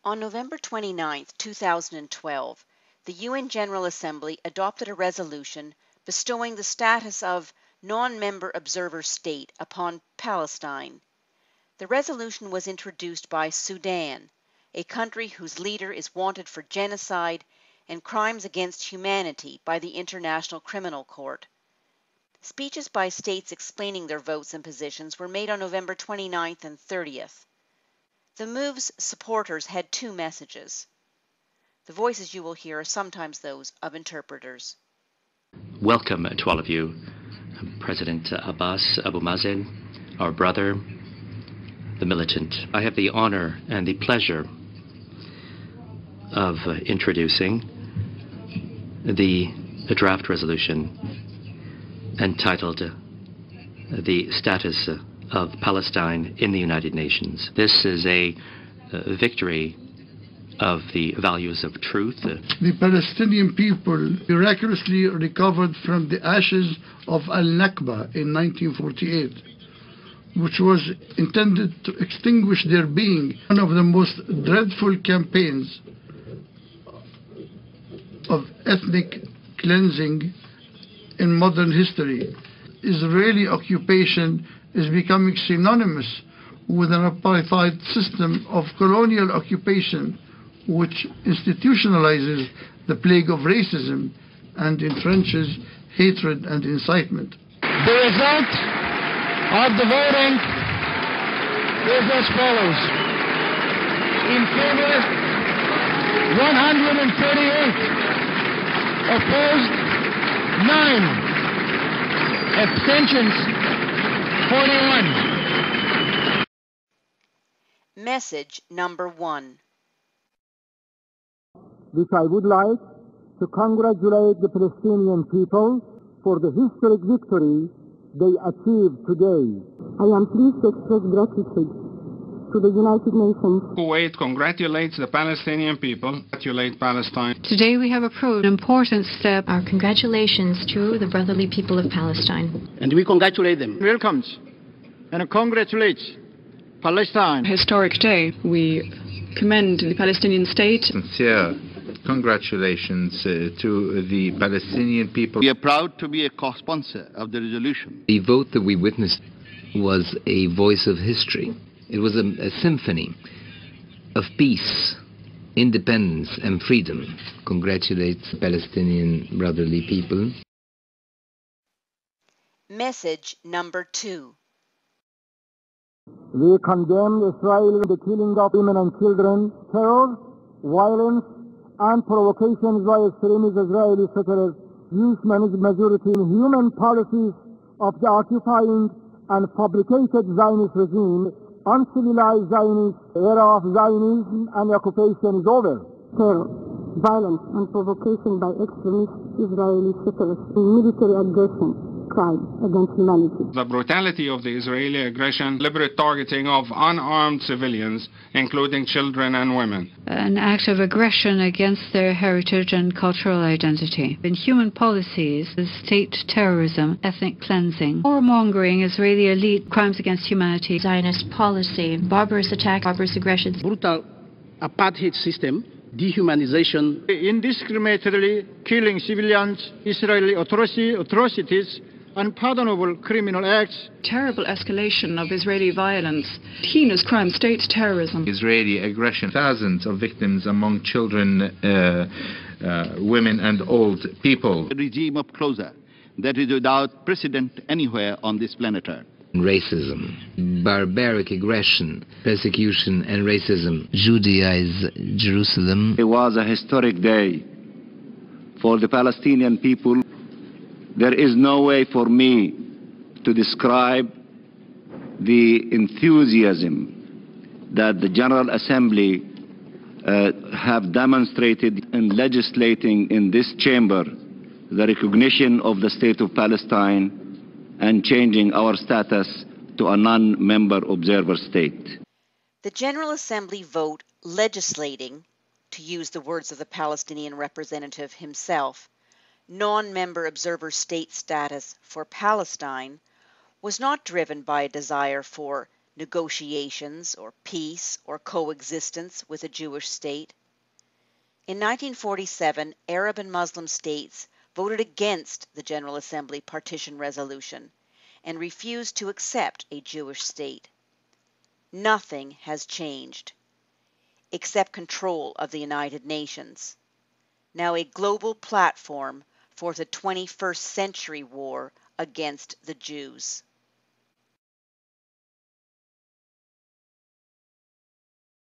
On November 29, 2012, the UN General Assembly adopted a resolution bestowing the status of non-member observer state upon Palestine. The resolution was introduced by Sudan, a country whose leader is wanted for genocide and crimes against humanity by the International Criminal Court. Speeches by states explaining their votes and positions were made on November 29th and 30th. The move's supporters had two messages. The voices you will hear are sometimes those of interpreters. Welcome to all of you. President Abbas Abu Mazen, our brother, the militant. I have the honor and the pleasure of introducing the draft resolution entitled The Status of Palestine in the United Nations. This is a victory of the values of truth. The Palestinian people miraculously recovered from the ashes of Al-Nakba in 1948, which was intended to extinguish their being. One of the most dreadful campaigns of ethnic cleansing in modern history. Israeli occupation is becoming synonymous with an apartheid system of colonial occupation which institutionalizes the plague of racism and entrenches hatred and incitement. The result of the voting is as follows. In favor, 138. Opposed, 9. Abstentions, 41. Message number 1. Which I would like to congratulate the Palestinian people for the historic victory they achieved today. I am pleased to express gratitude to the United Nations. Kuwait congratulates the Palestinian people. Congratulate Palestine. Today we have approved an important step. Our congratulations to the brotherly people of Palestine. And we congratulate them. Welcomes and congratulates Palestine. Historic day. We commend the Palestinian state. Sincere congratulations to the Palestinian people. We are proud to be a co-sponsor of the resolution. The vote that we witnessed was a voice of history. It was a symphony of peace, independence and freedom. Congratulates Palestinian brotherly people. Message number 2. We condemn Israel the killing of women and children, terror, violence, and provocations by extremist Israeli settlers, huge majority in human policies of the occupying and fabricated Zionist regime. Uncivilized Zionist era of Zionism and occupation is over. Terror, violence, and provocation by extremist Israeli settlers, military aggression, crime against humanity. The brutality of the Israeli aggression, deliberate targeting of unarmed civilians, including children and women. An act of aggression against their heritage and cultural identity. Inhuman policies, state terrorism, ethnic cleansing, warmongering, Israeli elite, crimes against humanity. Zionist policy, barbarous attack, barbarous aggressions. Brutal apartheid system, dehumanization. Indiscriminately killing civilians, Israeli atrocities, unpardonable criminal acts. Terrible escalation of Israeli violence, heinous crime, state terrorism. Israeli aggression, thousands of victims among children, women and old people. A regime of closure that is without precedent anywhere on this planet Earth. Racism, barbaric aggression, persecution and racism. Judaize Jerusalem. It was a historic day for the Palestinian people. There is no way for me to describe the enthusiasm that the General Assembly have demonstrated in legislating in this chamber the recognition of the State of Palestine and changing our status to a non-member observer state. The General Assembly vote legislating, to use the words of the Palestinian representative himself, non-member observer state status for Palestine was not driven by a desire for negotiations or peace or coexistence with a Jewish state. In 1947, Arab and Muslim states voted against the General Assembly partition resolution and refused to accept a Jewish state. Nothing has changed, except control of the United Nations, now a global platform for the 21st century war against the Jews.